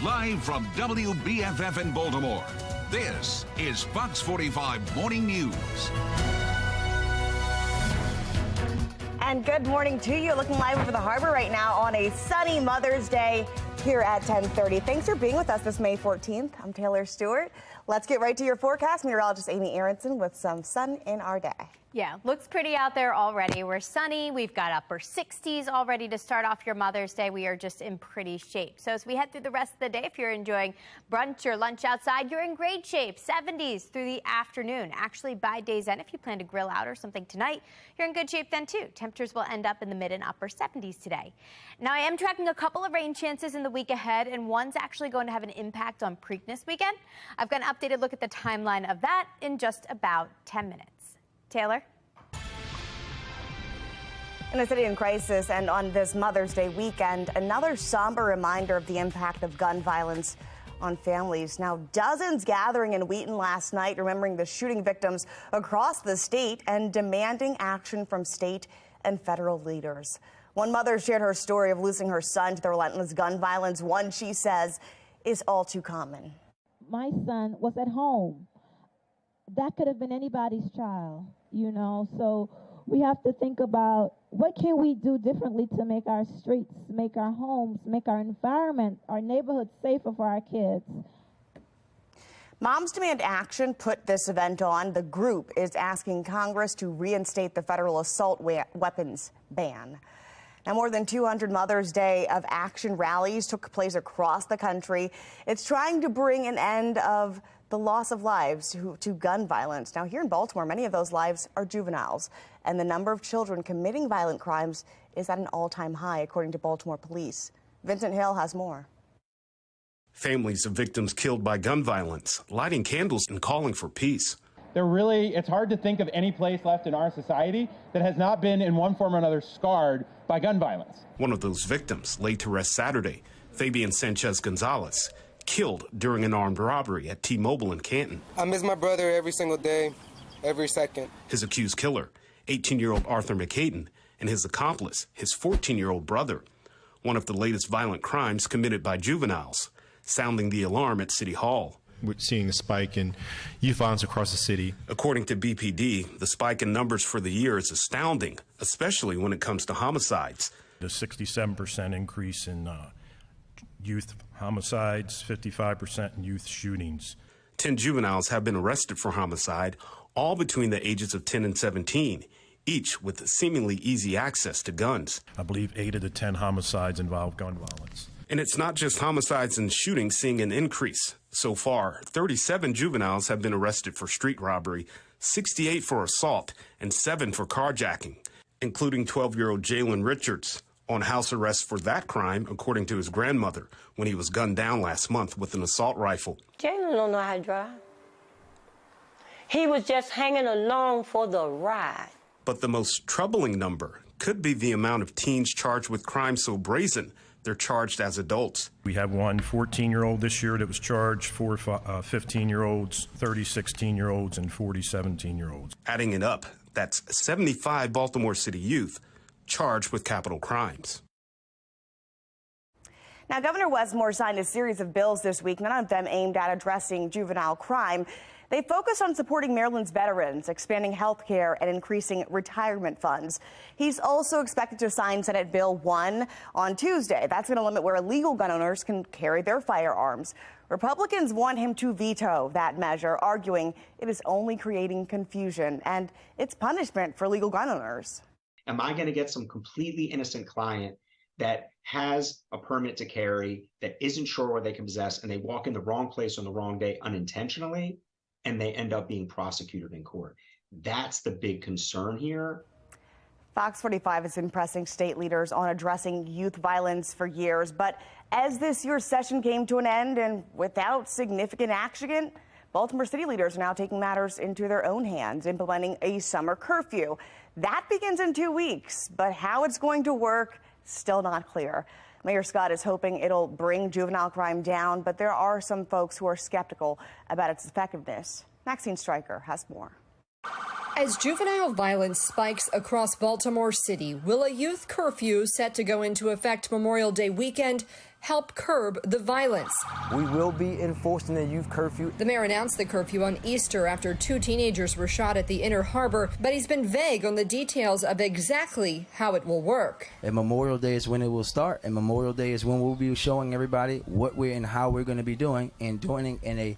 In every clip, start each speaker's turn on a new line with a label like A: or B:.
A: Live from WBFF in Baltimore, this is Fox 45 Morning News.
B: And good morning to you. Looking live over the harbor right now on a sunny Mother's Day here at 10:30. Thanks for being with us this May 14th. I'm Taylor Stewart. Let's get right to your forecast. Meteorologist Amy Aronson with some sun in our day.
C: Yeah, looks pretty out there already. We're sunny. We've got upper 60s already to start off your Mother's Day. We are just in pretty shape. So as we head through the rest of the day, if you're enjoying brunch or lunch outside, you're in great shape. 70s through the afternoon. Actually, by day's end, if you plan to grill out or something tonight, you're in good shape then too. Temperatures will end up in the mid and upper 70s today. Now, I am tracking a couple of rain chances in the week ahead, and one's actually going to have an impact on Preakness weekend. I've got an updated look at the timeline of that in just about 10 minutes. Taylor?
B: In a city in crisis and on this Mother's Day weekend, another somber reminder of the impact of gun violence on families. Now, dozens gathering in Wheaton last night, remembering the shooting victims across the state and demanding action from state and federal leaders. One mother shared her story of losing her son to the relentless gun violence, one she says is all too common.
D: My son was at home. That could have been anybody's child, you know, so we have to think about what can we do differently to make our streets, make our homes, make our environment, our neighborhoods safer for our kids.
B: Moms Demand Action put this event on. The group is asking Congress to reinstate the federal assault weapons ban. Now, more than 200 Mother's Day of Action rallies took place across the country. It's trying to bring an end of the loss of lives to gun violence. Now, here in Baltimore, many of those lives are juveniles, and the number of children committing violent crimes is at an all-time high, according to Baltimore police. Vincent Hill has more.
E: Families of victims killed by gun violence, lighting candles and calling for peace.
F: It's hard to think of any place left in our society that has not been in one form or another scarred by gun violence.
E: One of those victims laid to rest Saturday, Fabian Sanchez Gonzalez, killed during an armed robbery at T-Mobile in Canton.
G: I miss my brother every single day, every second.
E: His accused killer, 18-year-old Arthur McHayden, and his accomplice, his 14-year-old brother. One of the latest violent crimes committed by juveniles, sounding the alarm at City Hall.
H: We're seeing a spike in youth violence across the city.
E: According to BPD, the spike in numbers for the year is astounding, especially when it comes to homicides.
I: The 67% increase in youth homicides, 55% in youth shootings.
E: 10 juveniles have been arrested for homicide, all between the ages of 10 and 17, each with seemingly easy access to guns.
I: I believe 8 of the 10 homicides involve gun violence.
E: And it's not just homicides and shootings seeing an increase. So far, 37 juveniles have been arrested for street robbery, 68 for assault, and 7 for carjacking, including 12-year-old Jalen Richards, on house arrest for that crime, according to his grandmother, when he was gunned down last month with an assault rifle.
J: Jalen don't know how to drive. He was just hanging along for the ride.
E: But the most troubling number could be the amount of teens charged with crimes so brazen they're charged as adults.
I: We have one 14-year-old this year that was charged, 4 15-year-olds, 30 16-year-olds, and 40 17-year-olds.
E: Adding it up, that's 75 Baltimore City youth charged with capital crimes.
B: Now, Governor Westmore signed a series of bills this week, none of them aimed at addressing juvenile crime. They focus on supporting Maryland's veterans, expanding health care, and increasing retirement funds. He's also expected to sign Senate Bill 1 on Tuesday. That's going to limit where illegal gun owners can carry their firearms. Republicans want him to veto that measure, arguing it is only creating confusion and it's punishment for legal gun owners.
K: Am I going to get some completely innocent client that has a permit to carry, that isn't sure what they can possess, and they walk in the wrong place on the wrong day unintentionally, and they end up being prosecuted in court? That's the big concern here.
B: Fox 45 has been pressing state leaders on addressing youth violence for years, but as this year's session came to an end and without significant action, Baltimore City leaders are now taking matters into their own hands, implementing a summer curfew. That begins in 2 weeks, but how it's going to work, still not clear. Mayor Scott is hoping it'll bring juvenile crime down, but there are some folks who are skeptical about its effectiveness. Maxine Stryker has more.
L: As juvenile violence spikes across Baltimore City, will a youth curfew set to go into effect Memorial Day weekend help curb the violence.
M: We will be enforcing the youth curfew.
L: The mayor announced the curfew on Easter after 2 teenagers were shot at the Inner Harbor, but he's been vague on the details of exactly how it will work.
M: And Memorial Day is when it will start, and Memorial Day is when we'll be showing everybody what we're and how we're going to be doing, and doing it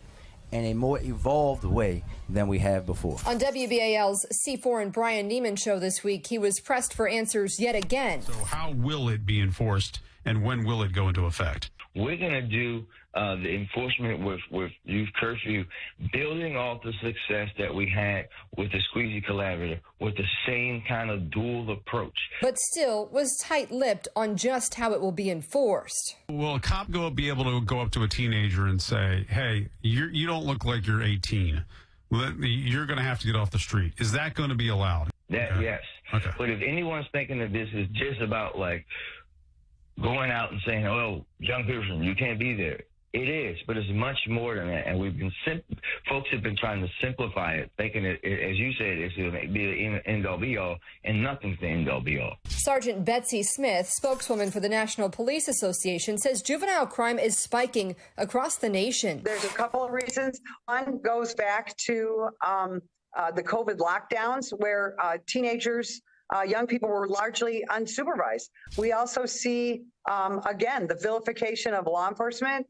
M: in a more evolved way than we have before.
L: On WBAL's C4 and Brian Neiman show this week, he was pressed for answers yet again.
N: So how will it be enforced, and when will it go into effect?
O: We're going to do the enforcement with youth curfew, building off the success that we had with the Squeezy Collaborative, with the same kind of dual approach.
L: But still was tight-lipped on just how it will be enforced.
N: Will a cop be able to go up to a teenager and say, hey, you don't look like you're 18. You're going to have to get off the street. Is that going to be allowed?
O: Yes.
N: Okay.
O: But if anyone's thinking that this is just about like going out and saying, oh, young person, you can't be there. It is, but it's much more than that. And folks have been trying to simplify it, thinking it, as you said, it's going to be the end-all be-all, and nothing's the end-all be-all.
L: Sergeant Betsy Smith, spokeswoman for the National Police Association, says juvenile crime is spiking across the nation.
P: There's a couple of reasons. One goes back to the COVID lockdowns, where teenagers, young people were largely unsupervised. We also see, again, the vilification of law enforcement,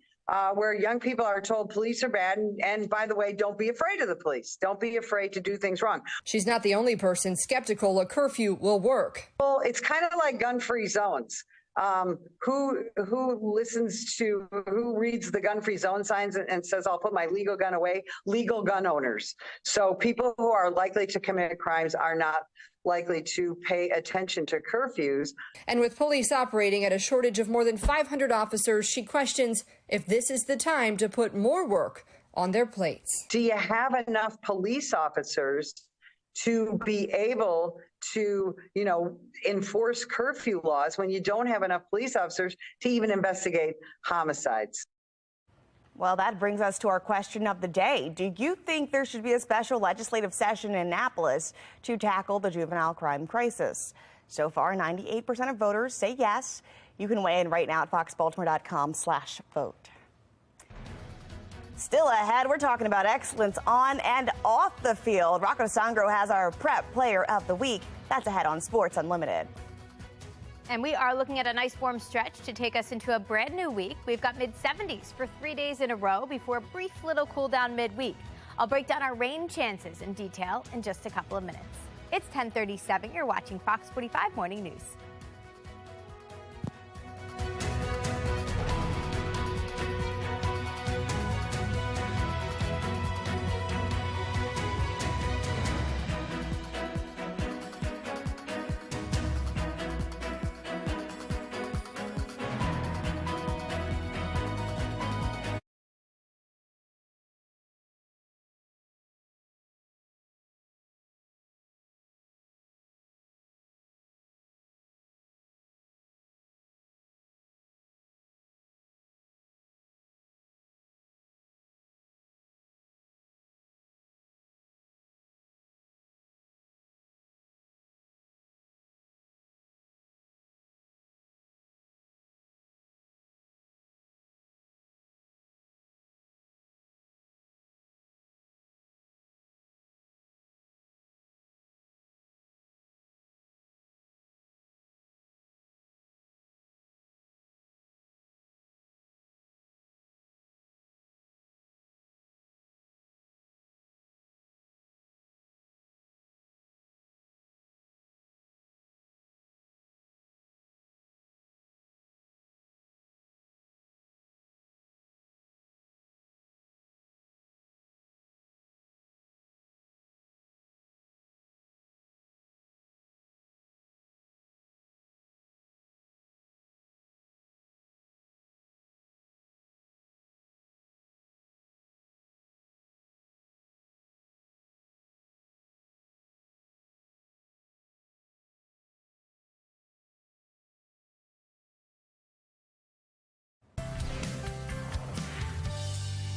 P: where young people are told police are bad. And by the way, don't be afraid of the police. Don't be afraid to do things wrong.
L: She's not the only person skeptical a curfew will work.
P: Well, it's kind of like gun-free zones. Who reads the gun-free zone signs and says, I'll put my legal gun away? Legal gun owners. So people who are likely to commit crimes are not likely to pay attention to curfews.
L: And with police operating at a shortage of more than 500 officers, she questions if this is the time to put more work on their plates.
P: Do you have enough police officers to be able to, enforce curfew laws when you don't have enough police officers to even investigate homicides?
B: Well, that brings us to our question of the day. Do you think there should be a special legislative session in Annapolis to tackle the juvenile crime crisis? So far, 98% of voters say yes. You can weigh in right now at foxbaltimore.com/vote. Still ahead, we're talking about excellence on and off the field. Rocco Sangro has our prep player of the week. That's ahead on Sports Unlimited.
C: And we are looking at a nice warm stretch to take us into a brand new week. We've got mid-70s for 3 days in a row before a brief little cool down midweek. I'll break down our rain chances in detail in just a couple of minutes. It's 10:37. You're watching Fox 45 Morning News.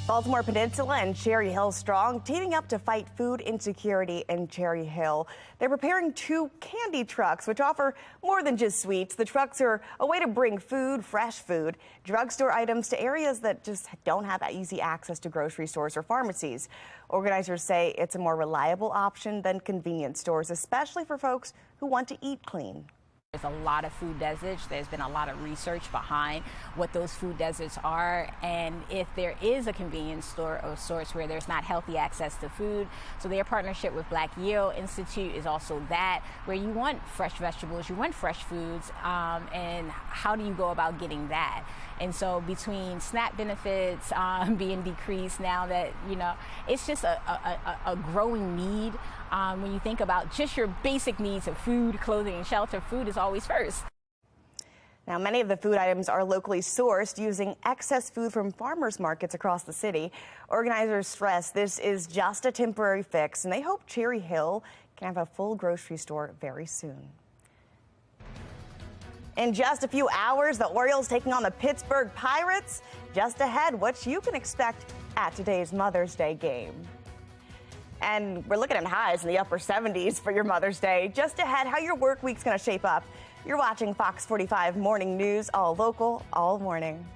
B: Baltimore Peninsula and Cherry Hill Strong teaming up to fight food insecurity in Cherry Hill. They're preparing 2 candy trucks, which offer more than just sweets. The trucks are a way to bring food, fresh food, drugstore items to areas that just don't have easy access to grocery stores or pharmacies. Organizers say it's a more reliable option than convenience stores, especially for folks who want to eat clean.
Q: There's a lot of food deserts. There's been a lot of research behind what those food deserts are, and if there is a convenience store or source where there's not healthy access to food. So their partnership with Black Yield Institute is also that, where you want fresh vegetables, you want fresh foods, and how do you go about getting that? And so between SNAP benefits being decreased now that, it's just a growing need. When you think about just your basic needs of food, clothing, and shelter, food is always first.
B: Now, many of the food items are locally sourced using excess food from farmers markets across the city. Organizers stress this is just a temporary fix, and they hope Cherry Hill can have a full grocery store very soon. In just a few hours, the Orioles taking on the Pittsburgh Pirates. Just ahead, what you can expect at today's Mother's Day game. And we're looking at highs in the upper 70s for your Mother's Day. Just ahead, how your work week's going to shape up. You're watching Fox 45 Morning News, all local, all morning.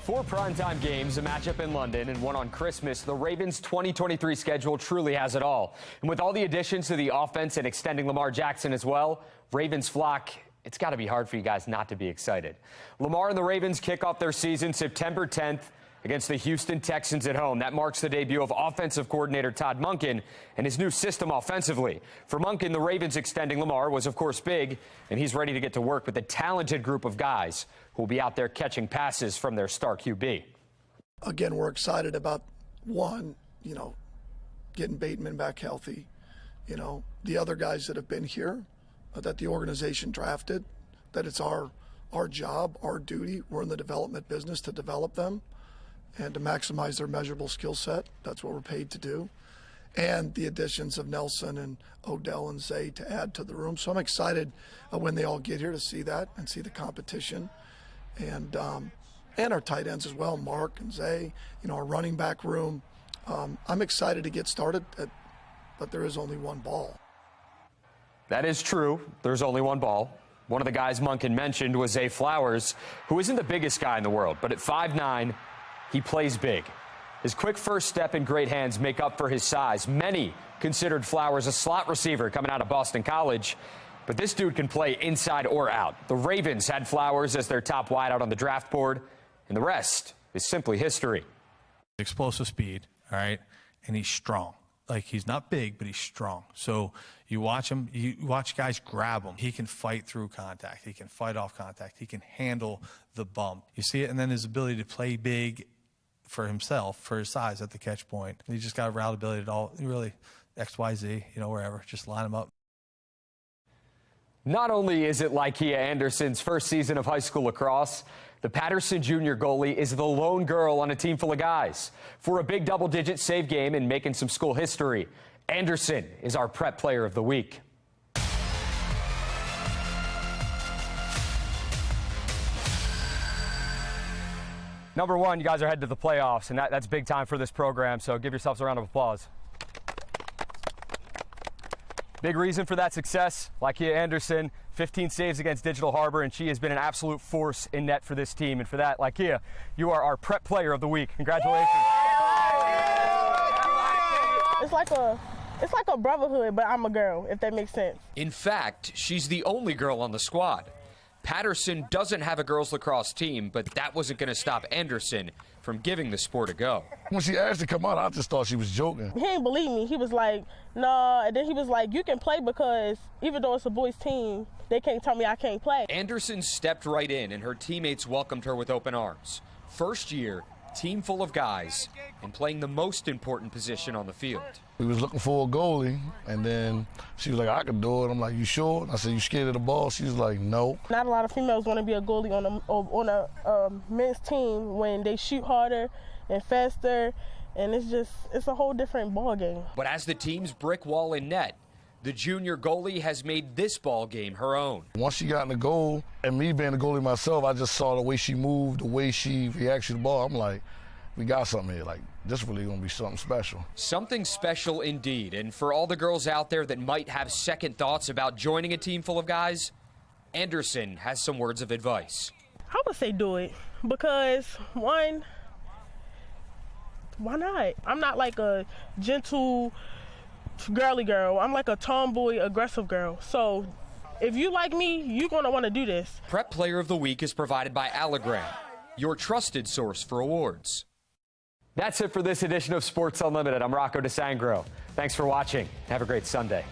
R: Four primetime games, a matchup in London, and one on Christmas. The Ravens' 2023 schedule truly has it all. And with all the additions to the offense and extending Lamar Jackson as well, Ravens flock, it's got to be hard for you guys not to be excited. Lamar and the Ravens kick off their season September 10th against the Houston Texans at home. That marks the debut of offensive coordinator Todd Monken and his new system offensively. For Monken, the Ravens extending Lamar was, of course, big, and he's ready to get to work with a talented group of guys who will be out there catching passes from their star QB.
S: Again, we're excited about, one, getting Bateman back healthy. The other guys that have been here, that the organization drafted, that it's our job, our duty. We're in the development business to develop them and to maximize their measurable skill set. That's what we're paid to do. And the additions of Nelson and Odell and Zay to add to the room. So I'm excited when they all get here to see that and see the competition. And our tight ends as well, Mark and Zay, our running back room. I'm excited to get started, but there is only one ball.
R: That is true. There's only one ball. One of the guys Munkin mentioned was Zay Flowers, who isn't the biggest guy in the world, but at 5'9", he plays big. His quick first step and great hands make up for his size. Many considered Flowers a slot receiver coming out of Boston College, but this dude can play inside or out. The Ravens had Flowers as their top wideout on the draft board, and the rest is simply history.
T: Explosive speed, all right, and he's strong. Like, he's not big, but he's strong. So you watch him, you watch guys grab him. He can fight through contact. He can fight off contact. He can handle the bump. You see it, and then his ability to play big for himself, for his size at the catch point. He just got a route ability at all, really, X, Y, Z, wherever. Just line him up.
R: Not only is it Lakia Anderson's first season of high school lacrosse, the Patterson Junior goalie is the lone girl on a team full of guys. For a big double-digit save game and making some school history, Anderson is our prep player of the week. Number one, you guys are headed to the playoffs, and that's big time for this program, so give yourselves a round of applause. Big reason for that success, Lakia Anderson, 15 saves against Digital Harbor, and she has been an absolute force in net for this team. And for that, Lakia, you are our prep player of the week. Congratulations.
U: It's like a brotherhood, but I'm a girl, if that makes sense.
V: In fact, she's the only girl on the squad. Patterson doesn't have a girls lacrosse team, but that wasn't going to stop Anderson from giving the sport a go.
W: When she asked to come out, I just thought she was joking.
U: He didn't believe me. He was like, nah, and then he was like, you can play because even though it's a boys team, they can't tell me I can't play.
V: Anderson stepped right in, and her teammates welcomed her with open arms. First year, team full of guys, and playing the most important position on the field.
W: We was looking for a goalie, and then she was like, I can do it. I'm like, you sure? And I said, you scared of the ball? She was like, no.
U: Not a lot of females want to be a goalie on a men's team when they shoot harder and faster, and it's a whole different ball game.
V: But as the team's brick wall in net, the junior goalie has made this ball game her own.
W: Once she got in the goal, and me being the goalie myself, I just saw the way she moved, the way she reacted to the ball. I'm like, we got something here. Like, this really gonna be something special.
V: Something special indeed. And for all the girls out there that might have second thoughts about joining a team full of guys, Anderson has some words of advice.
U: I would say do it because, one, why not? I'm not like a gentle, girly girl. I'm like a tomboy, aggressive girl. So if you like me, you're gonna want to do this.
V: Prep Player of the Week is provided by Allegram, your trusted source for awards.
R: That's it for this edition of Sports Unlimited. I'm Rocco DeSangro. Thanks for watching. Have a great Sunday.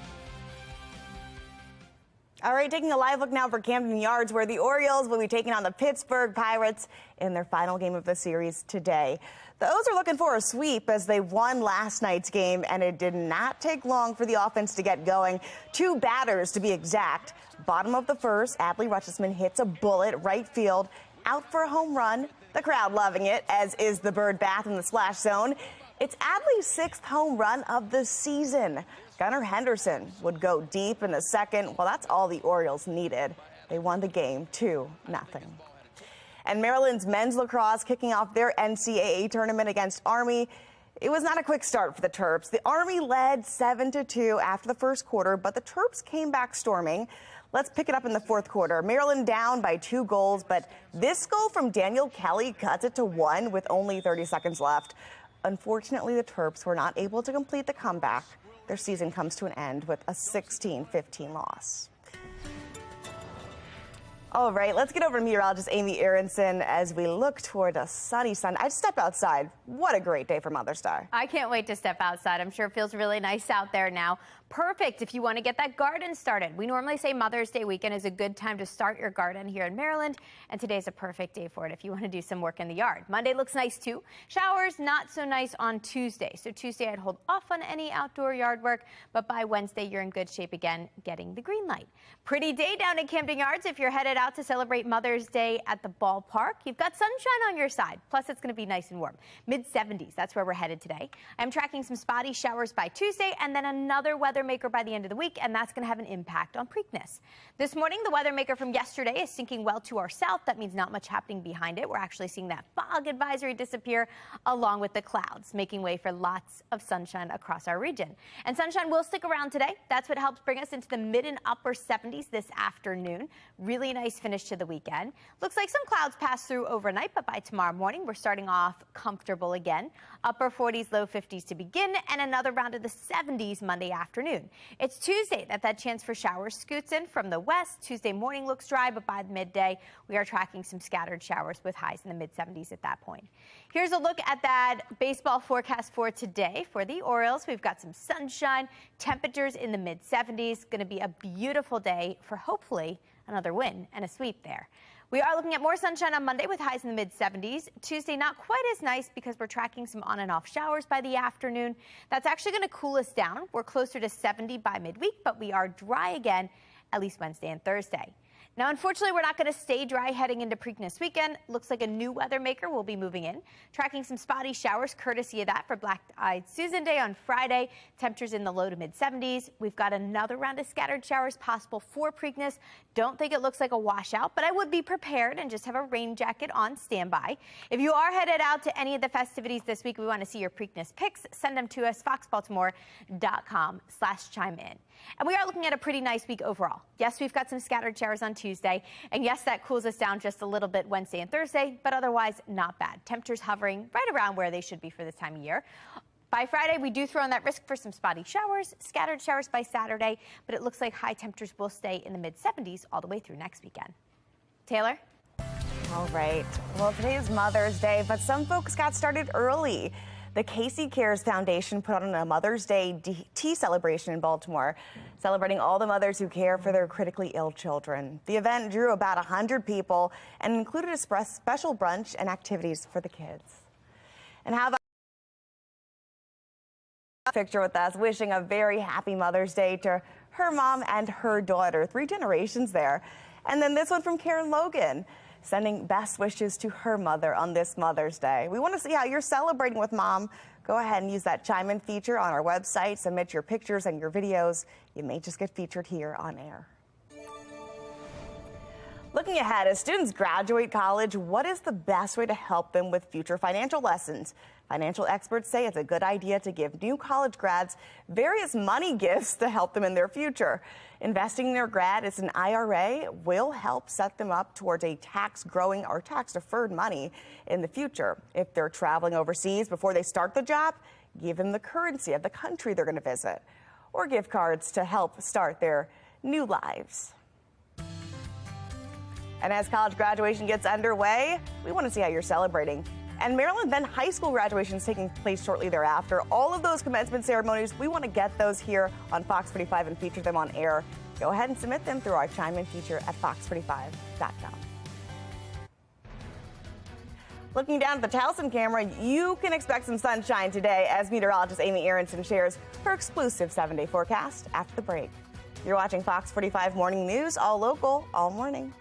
B: All right, taking a live look now for Camden Yards, where the Orioles will be taking on the Pittsburgh Pirates in their final game of the series today. The O's are looking for a sweep as they won last night's game, and it did not take long for the offense to get going. 2 batters, to be exact. Bottom of the first, Adley Rutschman hits a bullet right field, out for a home run. The crowd loving it, as is the bird bath in the splash zone. It's Adley's 6th home run of the season. Gunnar Henderson would go deep in the second. Well, that's all the Orioles needed. They won the game 2-0. And Maryland's men's lacrosse kicking off their NCAA tournament against Army. It was not a quick start for the Terps. The Army led 7-2 after the first quarter, but the Terps came back storming. Let's pick it up in the fourth quarter. Maryland down by 2 goals, but this goal from Daniel Kelly cuts it to 1 with only 30 seconds left. Unfortunately, the Terps were not able to complete the comeback. Their season comes to an end with a 16-15 loss. All right, let's get over to meteorologist Amy Aronson as we look toward a sunny Sunday. I just stepped outside. What a great day for Mother's Day.
C: I can't wait to step outside. I'm sure it feels really nice out there now. Perfect if you want to get that garden started. We normally say Mother's Day weekend is a good time to start your garden here in Maryland, and today's a perfect day for it if you want to do some work in the yard. Monday looks nice too. Showers not so nice on Tuesday. So Tuesday I'd hold off on any outdoor yard work, but by Wednesday you're in good shape again, getting the green light. Pretty day down at Camden Yards if you're headed out out to celebrate Mother's Day at the ballpark, you've got sunshine on your side. Plus, it's going to be nice and warm. Mid-70s, that's where we're headed today. I'm tracking some spotty showers by Tuesday and then another weather maker by the end of the week, and that's going to have an impact on Preakness. This morning, the weather maker from yesterday is sinking well to our south. That means not much happening behind it. We're actually seeing that fog advisory disappear along with the clouds, making way for lots of sunshine across our region. And sunshine will stick around today. That's what helps bring us into the mid and upper 70s this afternoon. Really nice finish to the weekend. Looks like some clouds pass through overnight, but by tomorrow morning, we're starting off comfortable again. Upper 40s, low 50s to begin, and another round of the 70s Monday afternoon. It's Tuesday that chance for showers scoots in from the west. Tuesday morning looks dry, but by midday, we are tracking some scattered showers with highs in the mid-70s at that point. Here's a look at that baseball forecast for today. For the Orioles, we've got some sunshine, temperatures in the mid-70s. Going to be a beautiful day for hopefully another win and a sweep there. We are looking at more sunshine on Monday with highs in the mid-70s. Tuesday, not quite as nice because we're tracking some on and off showers by the afternoon. That's actually going to cool us down. We're closer to 70 by midweek, but we are dry again, at least Wednesday and Thursday. Now, unfortunately, we're not going to stay dry heading into Preakness weekend. Looks like a new weather maker will be moving in, tracking some spotty showers, courtesy of that for Black-Eyed Susan Day on Friday. Temperatures in the low to mid-70s. We've got another round of scattered showers possible for Preakness. Don't think it looks like a washout, but I would be prepared and just have a rain jacket on standby. If you are headed out to any of the festivities this week, we want to see your Preakness pics. Send them to us, foxbaltimore.com/chime-in. And we are looking at a pretty nice week overall. Yes, we've got some scattered showers on Tuesday, and yes, that cools us down just a little bit Wednesday and Thursday, but otherwise not bad. Temperatures hovering right around where they should be for this time of year. By Friday, we do throw in that risk for some spotty showers, scattered showers by Saturday, but it looks like high temperatures will stay in the mid-70s all the way through next weekend. Taylor?
B: All right. Well, today is Mother's Day, but some folks got started early. The Casey Cares Foundation put on a Mother's Day tea celebration in Baltimore, celebrating all the mothers who care for their critically ill children. The event drew about 100 people and included a special brunch and activities for the kids. And how about a picture with us, wishing a very happy Mother's Day to her mom and her daughter, 3 generations there. And then this one from Karen Logan, sending best wishes to her mother on this Mother's Day. We want to see how you're celebrating with Mom. Go ahead and use that chime-in feature on our website. Submit your pictures and your videos. You may just get featured here on air. Looking ahead, as students graduate college, what is the best way to help them with future financial lessons? Financial experts say it's a good idea to give new college grads various money gifts to help them in their future. Investing in their grad as an IRA will help set them up towards a tax-growing or tax-deferred money in the future. If they're traveling overseas before they start the job, give them the currency of the country they're going to visit, or gift cards to help start their new lives. And as college graduation gets underway, we want to see how you're celebrating. And Maryland then high school graduation is taking place shortly thereafter. All of those commencement ceremonies, we want to get those here on Fox 45 and feature them on air. Go ahead and submit them through our chime-in feature at fox45.com. Looking down at the Towson camera, you can expect some sunshine today as meteorologist Amy Aronson shares her exclusive 7-day forecast after the break. You're watching Fox 45 Morning News, all local, all morning.